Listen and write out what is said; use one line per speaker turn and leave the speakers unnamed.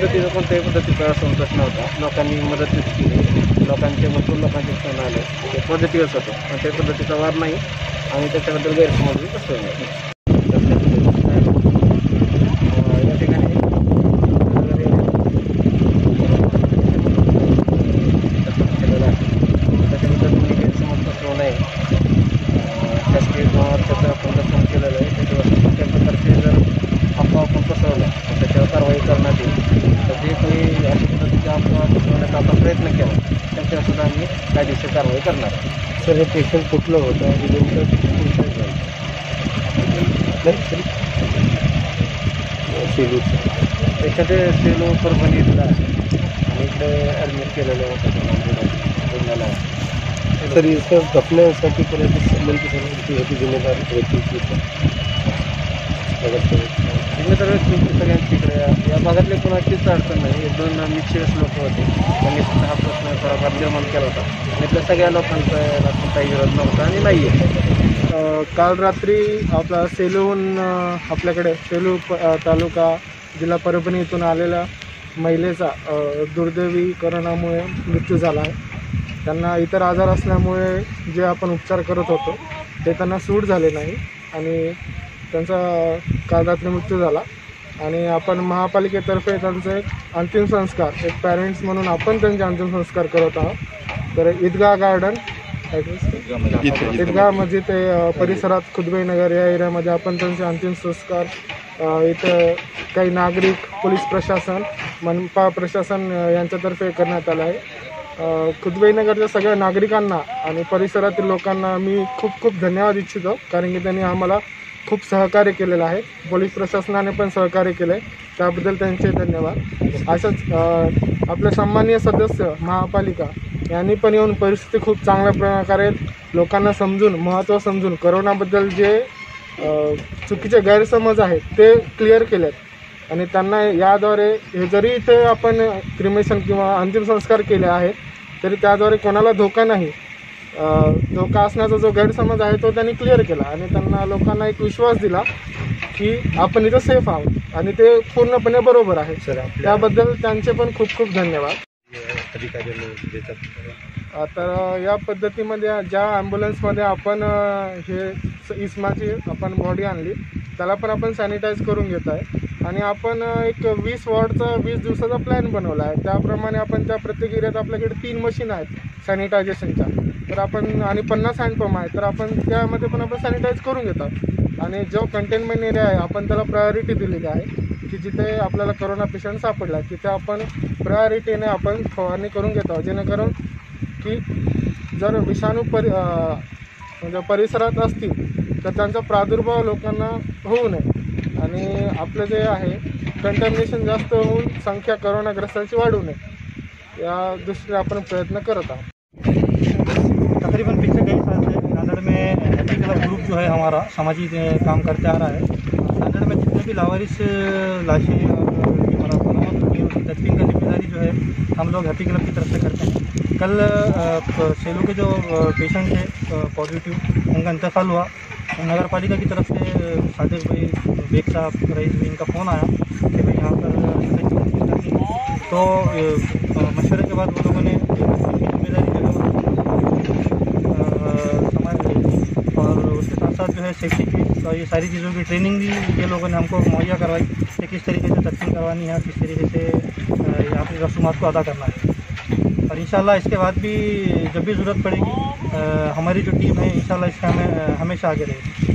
पद्धतीचा कोणत्याही पद्धतीचा असंतोष नव्हता. लोकांनी मदतच केली, भरपूर लोकांचे फोन आले, ते पॉझिटिव्हच होतं. कोणत्याही पद्धतीचा वार नाही आणि त्याच्याबद्दल गैरसमज कसं नाही. या ठिकाणी केलेलं आहे, त्याच्याबद्दल मी गैरसमज पसरवू नये. शासकीय त्याचं आपण दर्शन केलेलं आहे, त्याच्यावर कोणत्या प्रकारचे जर अफवा आपण पसरवल्या तर त्याच्यावर कारवाई करण्यात येईल. तर जे काही अशा पद्धतीच्या अफवा पसरवण्याचा आपण प्रयत्न केला त्याच्यावर सुद्धा आम्ही कायदेशीर कारवाई करणार आहे.
सर, हे पेशंट कुठलं होतं आणि नेमकं
पेशंट सेलू परभणीतला आणि इकडे ॲडमिट केलेलं होतं.
सर, इथं जपण्यासाठी कोणाची संबंधित सर्वांची होती जिम्मेदारी व्यक्तीची?
जिम्मेदार व्यक्तींची सगळ्यांची इकडे या भागातले कोणाचीच अडचण नाही. 1-2 मिसचियस लोक होते, त्यांनी सुद्धा हा प्रश्न थोडाफार निर्माण केला होता. इथल्या सगळ्या लोकांचा याला कोणताही विरोध नव्हता आणि नाही आहे.
काल रात्री आपला सेलूहून आपल्याकडे सेलू तालुका जिल्हा परभणी इथून आलेल्या महिलेचा दुर्दैवी कोरोनामुळे मृत्यू झाला आहे. त्यांना इतर आजार असल्यामुळे जे आपण उपचार करत होतो ते त्यांना सूट झाले नाही आणि त्यांचा काल रात्री मृत्यू झाला. आणि आपण महापालिकेतर्फे त्यांचे अंतिम संस्कार, एक पॅरेंट्स म्हणून आपण त्यांचे अंतिम संस्कार करत आहोत. तर ईदगाह गार्डन, ईदगाह मस्जिद परिसरात खुदबईनगर या एरियामध्ये आपण त्यांचे अंतिम संस्कार इथं काही नागरिक, पोलीस प्रशासन, मनपा प्रशासन यांच्यातर्फे करण्यात आलं आहे. खुदबईनगरच्या सगळ्या नागरिकांना आणि परिसरातील लोकांना मी खूप खूप धन्यवाद इच्छितो, कारण की त्यांनी आम्हाला खूप सहकार्य केलेलं आहे. पोलीस प्रशासनाने पण सहकार्य केलं आहे, त्याबद्दल त्यांचे धन्यवाद. असंच आपले सन्माननीय सदस्य महापालिका यांनी पण येऊन परिस्थिती खूप चांगल्या प्रकारे लोकांना समजून, महत्त्व समजून, करोनाबद्दल जे चुकीचे गैरसमज आहेत ते क्लिअर केलेत आणि त्यांना याद्वारे हे जरी इथे आपण क्रिमेशन किंवा अंतिम संस्कार केले आहेत तरी त्याद्वारे कोणाला धोका नाही, धोका असण्याचा जो गैरसमज आहे तो त्यांनी क्लिअर केला आणि त्यांना लोकांना एक विश्वास दिला की आपण इथं सेफ आहोत आणि ते पूर्णपणे बरोबर आहे. सर, त्याबद्दल त्यांचे पण खूप खूप धन्यवाद. तर या पद्धतीमध्ये ज्या ॲम्ब्युलन्समध्ये आपण हे इस्माची आपण बॉडी आणली त्याला पण आपण सॅनिटाईज करून घेत आहे आणि आपण एक 20 वॉर्डचा 20 दिवसाचा प्लॅन बनवला आहे. त्याप्रमाणे आपण त्या प्रत्येक एरियात आपल्याकडे 3 मशीन आहेत सॅनिटायझेशनच्या, तर आपण आणि 50 हँडपंप आहेत, तर आपण त्यामध्ये पण आपण सॅनिटाईज करून घेतात. आणि जो कंटेनमेंट एरिया आहे आपण त्याला प्रायोरिटी दिलेली आहे की जिथे आपल्याला करोना पेशंट सापडला तिथे आपण प्रायोरिटीने आपण फवारणी करून घेतो, जेणेकरून की जर विषाणू म्हणजे परिसरात असतील तर त्यांचा प्रादुर्भाव लोकांना होऊ नये आणि आपलं जे आहे कंटॅमिनेशन जास्त होऊन संख्या करोनाग्रस्तांची वाढू नये या दृष्टीने आपण प्रयत्न करत आहोत.
तकरीबन पिछले कई साल से नांदेड़ में हैप्पी क्लब ग्रुप जो है हमारा सामाजिक काम करते आ रहा है. नांदेड़ में जितने भी लावारिस लाशें और हमारा बरामद होती है उसकी तदफीन का जिम्मेदारी जो है हम लोग हैप्पी क्लब की तरफ से करते हैं. कल सेलू के जो पेशेंट थे पॉजिटिव उनका इंतकाल हुआ. नगर पालिका की तरफ से सादिक भाई, बेग साहब, रईस भाई, इनका फ़ोन आया कि भाई यहाँ पर तो मशवरे के बाद वो लोगों ने जिम्मेदारी जो है और उसके साथ साथ जो है सेफ्टी की और ये सारी चीज़ों की ट्रेनिंग भी ये लोगों ने हमको मुहैया करवाई कि किस तरीके से तदफीन करवानी है, किस तरीके से यहाँ पर रसूमात को अदा करना है. और इंशाल्लाह इसके बाद भी जब भी ज़रूरत पड़ेगी हमारी जो टीम है इंशाल्लाह इसका हमें हमेशा आगे रहेगी.